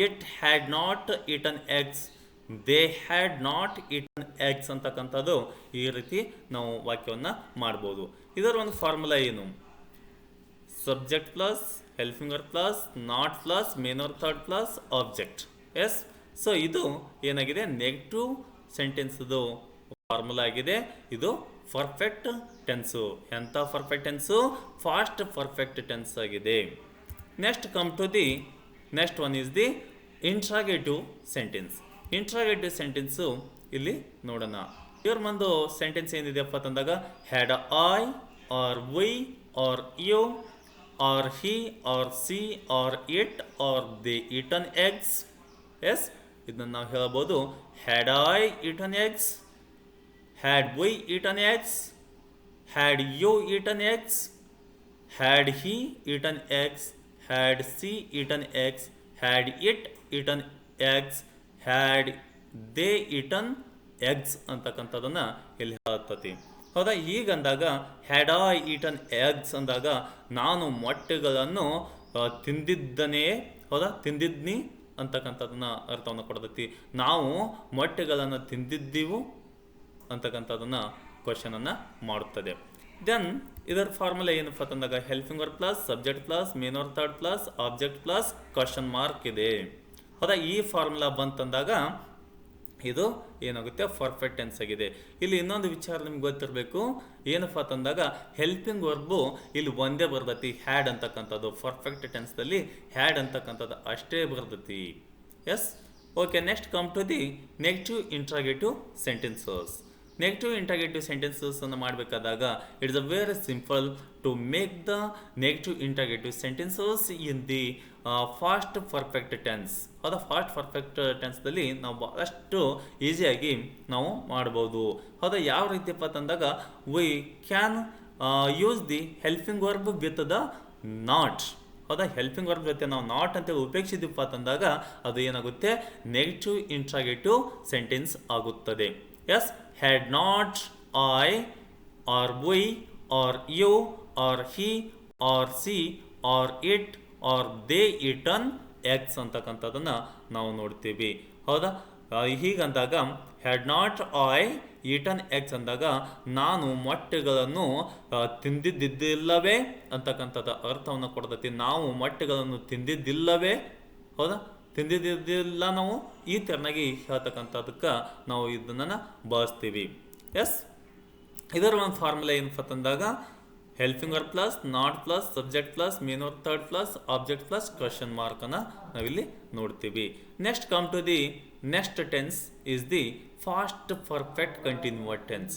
Speaker 1: it had not eaten eggs, they had not eaten eggs ಅಂತಕ್ಕಂಥದ್ದು ಈ ರೀತಿ ನಾವು ವಾಕ್ಯವನ್ನು ಮಾಡ್ಬೋದು. ಇದರ ಒಂದು formula ಏನು, subject plus helping verb plus not plus main verb third plus object. Yes, so ಇದು ಏನಾಗಿದೆ, ನೆಗೆಟಿವ್ ಸೆಂಟೆನ್ಸ್ದು ಫಾರ್ಮುಲಾ ಆಗಿದೆ. ಇದು ಪರ್ಫೆಕ್ಟ್ ಟೆನ್ಸು. ಎಂಥ perfect tense, past perfect tense ಆಗಿದೆ. Next come to the next one is the interrogative sentence. Interrogative sentence ಇಲ್ಲಿ ನೋಡೋಣ. ಇವ್ರ ಒಂದು ಸೆಂಟೆನ್ಸ್ ಏನಿದೆಯಪ್ಪ ಅಂತಂದಾಗ had I or we R you or he or she or it or they eaten eggs. S, ಇದನ್ನು ನಾವು ಹೇಳ್ಬೋದು. Had I eaten eggs, had we eaten eggs, had you eaten eggs, had he eaten eggs, had she eaten eggs, had it eaten eggs, had they eaten eggs ಅಂತಕ್ಕಂಥದ್ದನ್ನು ಇಲ್ಲಿ ಹೇಳ್ತತಿ. ಹೌದಾ, ಈಗಂದಾಗ had I eaten eggs ಅಂದಾಗ ನಾನು ಮೊಟ್ಟೆಗಳನ್ನು ತಿಂದಿದ್ದನೇ, ಹೌದಾ, ತಿಂದಿದ್ನಿ ಅಂತಕ್ಕಂಥದ್ದನ್ನ ಅರ್ಥವನ್ನು ಕೊಡ್ತೈತಿ. ನಾವು ಮೊಟ್ಟೆಗಳನ್ನು ತಿಂದಿದ್ದೀವು ಅಂತಕ್ಕಂಥದ್ದನ್ನು ಕ್ವಶನನ್ನು ಮಾಡುತ್ತದೆ. ದೆನ್ ಇದರ ಫಾರ್ಮುಲಾ ಏನಪ್ಪ ಅಂತಂದಾಗ helping verb plus subject plus main R third plus object plus question mark ಇದೆ. ಹೌದಾ, ಈ ಫಾರ್ಮುಲಾ ಬಂತಂದಾಗ ಇದು ಏನಾಗುತ್ತೆ ಪರ್ಫೆಕ್ಟ್ ಟೆನ್ಸ್ ಆಗಿದೆ. ಇಲ್ಲಿ ಇನ್ನೊಂದು ವಿಚಾರ ನಿಮ್ಗೆ ಗೊತ್ತಿರಬೇಕು, ಏನಪ್ಪ ಅಂತಂದಾಗ ಹೆಲ್ಪಿಂಗ್ ವರ್ಬು ಇಲ್ಲಿ ಒಂದೇ ಬರ್ತೈತಿ, ಹ್ಯಾಡ್ ಅಂತಕ್ಕಂಥದ್ದು. ಪರ್ಫೆಕ್ಟ್ ಟೆನ್ಸ್ದಲ್ಲಿ ಹ್ಯಾಡ್ ಅಂತಕ್ಕಂಥದ್ದು ಅಷ್ಟೇ ಬರ್ತೈತಿ. Yes, okay. Next come to the negative interrogative sentences. Negative interrogative sentences ಅನ್ನು ಮಾಡಬೇಕಾದಾಗ it's a very simple to make the negative interrogative sentences in the past perfect tense. ಹೌದಾ, ಫಾಸ್ಟ್ ಪರ್ಫೆಕ್ಟ್ ಟೆನ್ಸ್ದಲ್ಲಿ ನಾವು ಭಾಳಷ್ಟು ಈಸಿಯಾಗಿ ನಾವು ಮಾಡ್ಬೋದು. ಹೌದಾ, ಯಾವ ರೀತಿಯಪ್ಪ ಅಂತಂದಾಗ we can use the helping verb with the not. ಹೌದಾ, ಹೆಲ್ಪಿಂಗ್ ವರ್ಬ್ ಜೊತೆ ನಾವು ನಾಟ್ ಅಂತ ಉಪೇಕ್ಷಿಸಿದಪ್ಪ ಅಂತಂದಾಗ ಅದು ಏನಾಗುತ್ತೆ, ನೆಗೆಟಿವ್ ಇಂಟ್ರಾಗೇಟಿವ್ ಸೆಂಟೆನ್ಸ್ ಆಗುತ್ತದೆ. S, had not I or we or you or he or she or it or they eaten eggs ಅಂತಕ್ಕಂಥದ್ದನ್ನು ನಾವು ನೋಡ್ತೀವಿ. ಹೌದಾ, ಹೀಗಂದಾಗ had not I eaten eggs ಅಂದಾಗ ನಾನು ಮೊಟ್ಟೆಗಳನ್ನು ತಿಂದಿದ್ದಿಲ್ಲವೇ ಅಂತಕ್ಕಂಥದ್ದು ಅರ್ಥವನ್ನು ಕೊಡ್ತೈತಿ. ನಾವು ಮೊಟ್ಟೆಗಳನ್ನು ತಿಂದಿದ್ದಿಲ್ಲವೇ, ಹೌದಾ, ತಿಂದಿದ್ದಿಲ್ಲ ನಾವು ಈ ತೆರನಾಗಿ ಹೇಳ್ತಕ್ಕಂಥದಕ್ಕೆ ನಾವು ಇದನ್ನು ಬಳಸ್ತೀವಿ. ಎಸ್, ಇದರ ಒಂದು ಫಾರ್ಮುಲಾ ಏನಪ್ಪ ಅಂತಂದಾಗ helping verb plus not plus subject plus main verb third plus object plus question ಮಾರ್ಕನ್ನು ನಾವಿಲ್ಲಿ ನೋಡ್ತೀವಿ. Next come to the next tense is the past perfect continuous tense.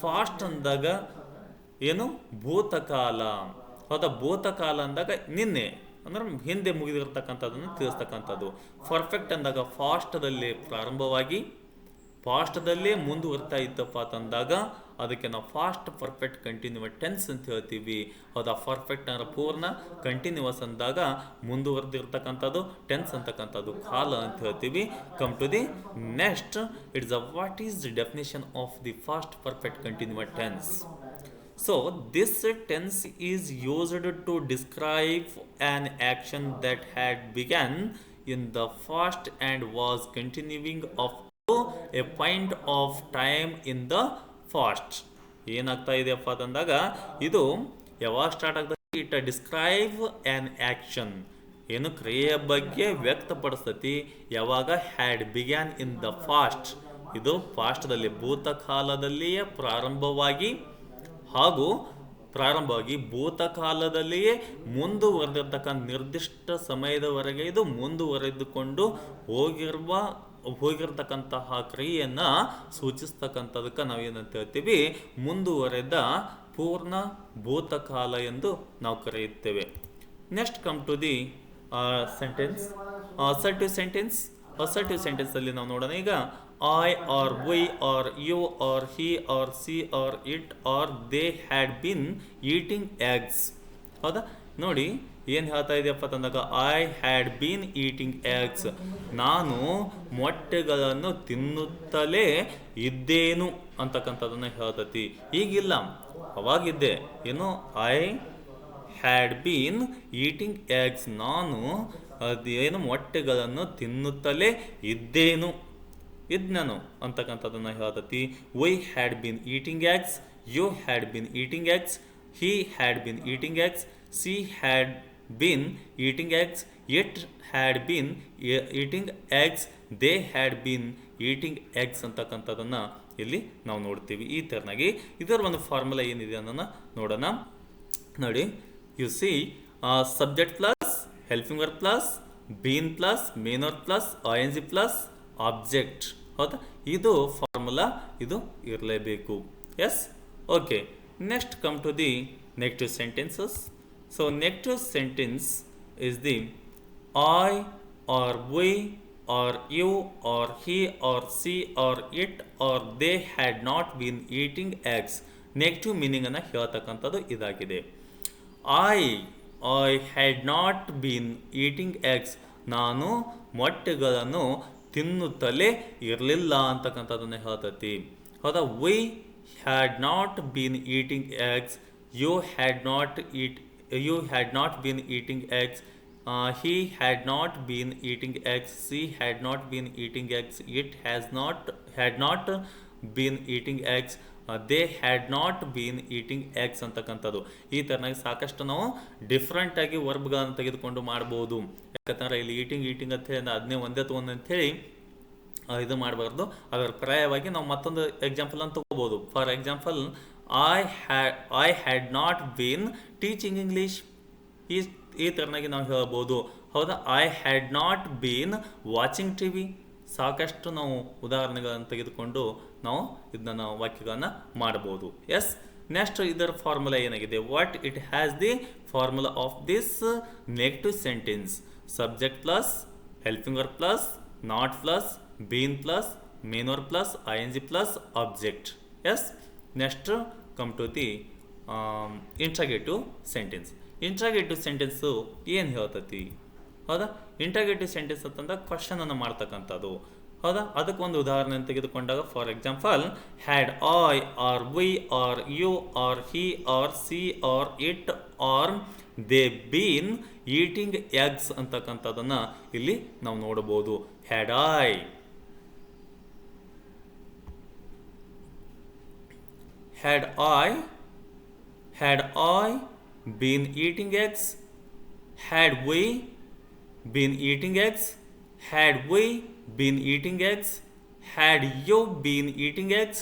Speaker 1: ಫಾಸ್ಟ್ ಅಂದಾಗ ಏನು, ಭೂತಕಾಲ. ಹೌದಾ, ಭೂತಕಾಲ ಅಂದಾಗ ನಿನ್ನೆ ಅಂದ್ರೆ ಹಿಂದೆ ಮುಗಿದಿರ್ತಕ್ಕಂಥದ್ದನ್ನು ತಿಳಿಸ್ತಕ್ಕಂಥದ್ದು. ಪರ್ಫೆಕ್ಟ್ ಅಂದಾಗ ಫಾಸ್ಟದಲ್ಲಿ ಪ್ರಾರಂಭವಾಗಿ ಫಾಸ್ಟದಲ್ಲೇ ಮುಂದುವರ್ತಾ ಇತ್ತಪ್ಪ ಅಂತಂದಾಗ ಅದಕ್ಕೆ ನಾವು ಫಾಸ್ಟ್ ಪರ್ಫೆಕ್ಟ್ ಕಂಟಿನ್ಯೂವ ಟೆನ್ಸ್ ಅಂತ ಹೇಳ್ತೀವಿ. ಹೌದಾ, ಪರ್ಫೆಕ್ಟ್ ಅಂದ್ರೆ ಪೂರ್ಣ, ಕಂಟಿನ್ಯೂವಸ್ ಅಂದಾಗ ಮುಂದುವರೆದಿರ್ತಕ್ಕಂಥದ್ದು, ಟೆನ್ಸ್ ಅಂತಕ್ಕಂಥದ್ದು ಕಾಲ ಅಂತ ಹೇಳ್ತೀವಿ. Come to the next, it's a what is the definition of the past perfect continuous tense. So this tense is used to describe an action that had begun in the past and was continuing up to a point of time in the past. ಏನಾಗ್ತಾ ಇದೆಯಪ್ಪ ಅಂತಂದಾಗ ಇದು ಯಾವಾಗ start ಆಗ್ತದೆ, it describe on action, ಏನು ಕ್ರಿಯೆಯ ಬಗ್ಗೆ ವ್ಯಕ್ತಪಡಿಸ್ತತಿ. ಯಾವಾಗ had began in the fast, ಇದು ಫಾಸ್ಟ್ದಲ್ಲಿ ಭೂತಕಾಲದಲ್ಲಿಯೇ ಪ್ರಾರಂಭವಾಗಿ ಭೂತಕಾಲದಲ್ಲಿಯೇ ಮುಂದುವರೆದಿರ್ತಕ್ಕಂಥ ನಿರ್ದಿಷ್ಟ ಸಮಯದವರೆಗೆ ಇದು ಮುಂದುವರೆದುಕೊಂಡು ಹೋಗಿರ್ತಕ್ಕಂತಹ ಕ್ರಿಯೆಯನ್ನು ಸೂಚಿಸ್ತಕ್ಕಂಥದಕ್ಕೆ ನಾವೇನಂತ ಹೇಳ್ತೀವಿ, ಮುಂದುವರೆದ ಪೂರ್ಣ ಭೂತಕಾಲ ಎಂದು ನಾವು ಕರೆಯುತ್ತೇವೆ. Next come to the sentence, assertive sentence. Assertive ಸೆಂಟೆನ್ಸಲ್ಲಿ ನಾವು ನೋಡೋಣ ಈಗ I or we or you or he or she or it or they had been eating eggs. ಹೌದಾ, ನೋಡಿ ಏನು ಹೇಳ್ತಾ ಇದೆಯಪ್ಪ ಅಂತಂದಾಗ I had been eating eggs, ನಾನು ಮೊಟ್ಟೆಗಳನ್ನು ತಿನ್ನುತ್ತಲೇ ಇದ್ದೇನು ಅಂತಕ್ಕಂಥದ್ದನ್ನು ಹೇಳ್ತತಿ. ಈಗಿಲ್ಲ, ಅವಾಗಿದ್ದೆ. ಏನು, I had been eating eggs, ನಾನು ಅದೇನು ಮೊಟ್ಟೆಗಳನ್ನು ತಿನ್ನುತ್ತಲೇ ಇದ್ದೇನು, ಇದ್ನನು ಅಂತಕ್ಕಂಥದ್ದನ್ನು ಹೇಳ್ತತಿ. We had been eating eggs, you had been eating eggs, he had been eating eggs, she had been eating eggs, it had been eating eggs, they had been eating eggs ಅಂತಕ್ಕಂಥದ್ದನ್ನು ಇಲ್ಲಿ ನಾವು ನೋಡ್ತೀವಿ. ಈ ಥರನಾಗಿ ಇದರ ಒಂದು ಫಾರ್ಮುಲಾ ಏನಿದೆ ಅನ್ನೋಣ ನೋಡೋಣ. ನೋಡಿ, you see subject plus helping verb plus been plus main verb plus ING plus object. ಹೌದಾ, ಇದು ಫಾರ್ಮುಲಾ, ಇದು ಇರಲೇಬೇಕು. Yes, okay. Next come to the negative sentences. So negative sentence is the I or we or you or he or she or it or they had not been eating eggs. Negative ಮೀನಿಂಗನ್ನು ಹೇಳ್ತಕ್ಕಂಥದ್ದು ಇದಾಗಿದೆ. I had not been eating eggs, ನಾನು ಮೊಟ್ಟೆಗಳನ್ನು ತಿನ್ನುತ್ತಲೇ ಇರಲಿಲ್ಲ ಅಂತಕ್ಕಂಥದ್ದನ್ನು ಹೇಳ್ತತಿ. ಹೌದಾ, we had not been eating eggs, you had not been eating eggs, he had not been eating eggs, she had not been eating eggs, it had not been eating eggs, they had not been eating eggs ಅಂತಕ್ಕಂಥದ್ದು. ಈ ಥರನಾಗಿ ಸಾಕಷ್ಟು ನಾವು ಡಿಫ್ರೆಂಟಾಗಿ ವರ್ಬ್ಗಳನ್ನು ತೆಗೆದುಕೊಂಡು ಮಾಡ್ಬೋದು. ಯಾಕಂತಂದ್ರೆ ಇಲ್ಲಿ ಈಟಿಂಗ್ ಅಂತ ಹೇಳಿ ಅದನ್ನೇ ಒಂದೇ ತೊಗೊಂಡು ಅಂತೇಳಿ ಇದು ಮಾಡಬಾರ್ದು. ಅದರ ಪರ್ಯಾಯವಾಗಿ ನಾವು ಮತ್ತೊಂದು ಎಕ್ಸಾಂಪಲ್ ಅಂತ ತಗೋಬೋದು. For example, I had not been teaching English. ಈ ಥರನಾಗಿ ನಾವು ಹೇಳ್ಬೋದು. ಹೌದಾ, I had not been watching T V. ಸಾಕಷ್ಟು ನಾವು ಉದಾಹರಣೆಗಳನ್ನು ತೆಗೆದುಕೊಂಡು ನಾವು ಇದನ್ನ ವಾಕ್ಯಗಳನ್ನು ಮಾಡಬಹುದು. ಎಸ್, ನೆಕ್ಸ್ಟ್ ಇದರ ಫಾರ್ಮುಲಾ ಏನಾಗಿದೆ? What it has the formula of this negative sentence: subject plus helping verb plus not plus been plus main verb plus ING plus object. Yes, next come to the interrogative sentence. Interrogative sentence ಏನು ಹೇಳ್ತತಿ? ಹೌದಾ, interrogative sentence ಅಂತಂದ್ರೆ question ಅನ್ನು ಮಾಡ್ತಕ್ಕಂಥದ್ದು. ಹೌದಾ, ಅದಕ್ಕೊಂದು ಉದಾಹರಣೆ ತೆಗೆದುಕೊಂಡಾಗ, for example, had I or we or you or he or she or it or they been eating eggs ಅಂತಕ್ಕಂಥದ್ದನ್ನು ಇಲ್ಲಿ ನಾವು ನೋಡಬಹುದು. Had I been eating eggs? Had we been eating eggs? Had we been eating eggs? Had you been eating eggs?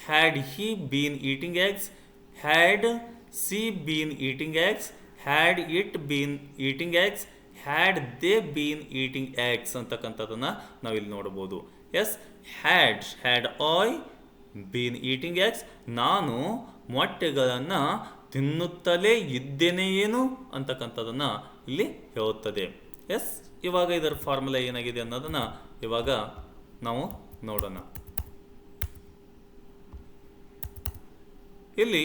Speaker 1: Had he been eating eggs? Had she been eating eggs? Had it been eating eggs? Had they been eating eggs ಅಂತಕ್ಕಂಥದ್ದನ್ನು ನಾವಿಲ್ಲಿ ನೋಡಬಹುದು. Yes, had I been eating eggs, ನಾನು ಮೊಟ್ಟೆಗಳನ್ನು ತಿನ್ನುತ್ತಲೇ ಇದ್ದೇನೆಯೇನು ಅಂತಕ್ಕಂಥದ್ದನ್ನು ಇಲ್ಲಿ ಹೇಳುತ್ತದೆ. S, ಇವಾಗ ಇದರ ಫಾರ್ಮುಲಾ ಏನಾಗಿದೆ ಅನ್ನೋದನ್ನು ಇವಾಗ ನಾವು ನೋಡೋಣ. ಇಲ್ಲಿ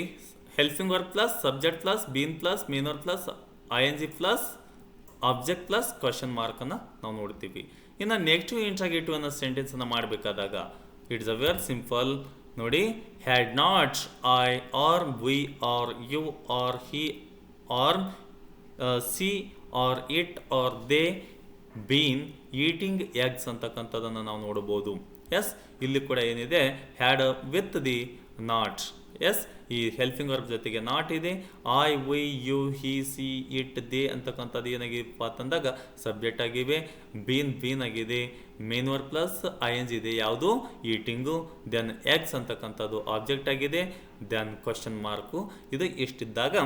Speaker 1: helping verb plus subject plus been plus main verb plus ING plus object plus question ಮಾರ್ಕನ್ನು ನಾವು ನೋಡ್ತೀವಿ. ಇನ್ನು ನೆಗೆಟಿವ್ ಇಂಟ್ರಾಗೇಟಿವ್ ಅನ್ನೋ ಸೆಂಟೆನ್ಸನ್ನು ಮಾಡಬೇಕಾದಾಗ ಇಟ್ಸ್ ಅ ವೆರಿ ಸಿಂಪಲ್. ನೋಡಿ, had not I or we or you or he or she or it or they been eating eggs ಅಂತಕ್ಕಂಥದ್ದನ್ನು ನಾವು ನೋಡಬಹುದು. ಎಸ್, ಇಲ್ಲಿ ಕೂಡ ಏನಿದೆ? Had with the not. Yes, ಈ ಹೆಲ್ಪಿಂಗ್ ವರ್ಬ್ ಜೊತೆಗೆ ನಾಟ್ ಇದೆ. I V you he she it they ಅಂತಕ್ಕಂಥದ್ದು ಏನಾಗಿಪ್ಪ ಅಂತಂದಾಗ ಸಬ್ಜೆಕ್ಟ್ ಆಗಿವೆ. ಬೀನ್ ಆಗಿದೆ. ಮೇನ್ ವರ್ಬ್ ಪ್ಲಸ್ ING ಇದೆ, ಯಾವುದು? ಈಟಿಂಗು. ದೆನ್ ಎಗ್ಸ್ ಅಂತಕ್ಕಂಥದ್ದು ಆಬ್ಜೆಕ್ಟ್ ಆಗಿದೆ. Then question mark. ಇದು ಇಷ್ಟಿದ್ದಾಗ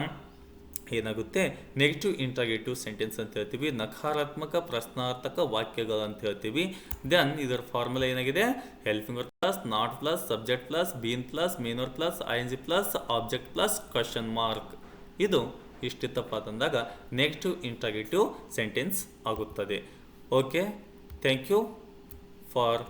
Speaker 1: ಏನಾಗುತ್ತೆ? ನೆಗೆಟಿವ್ ಇಂಟ್ರಾಗೇಟಿವ್ ಸೆಂಟೆನ್ಸ್ ಅಂತ ಹೇಳ್ತೀವಿ. ನಕಾರಾತ್ಮಕ ಪ್ರಶ್ನಾರ್ಥಕ ವಾಕ್ಯಗಳು ಅಂತ ಹೇಳ್ತೀವಿ. ದೆನ್ ಇದರ ಫಾರ್ಮುಲಾ ಏನಾಗಿದೆ? Helping verb plus not plus subject plus been plus main verb plus ING plus object plus question mark. ಇದು ಇಷ್ಟಿತ್ತಪ್ಪ ಅಂತಂದಾಗ ನೆಗೆಟಿವ್ ಇಂಟ್ರಾಗೇಟಿವ್ ಸೆಂಟೆನ್ಸ್ ಆಗುತ್ತದೆ. Okay, thank you for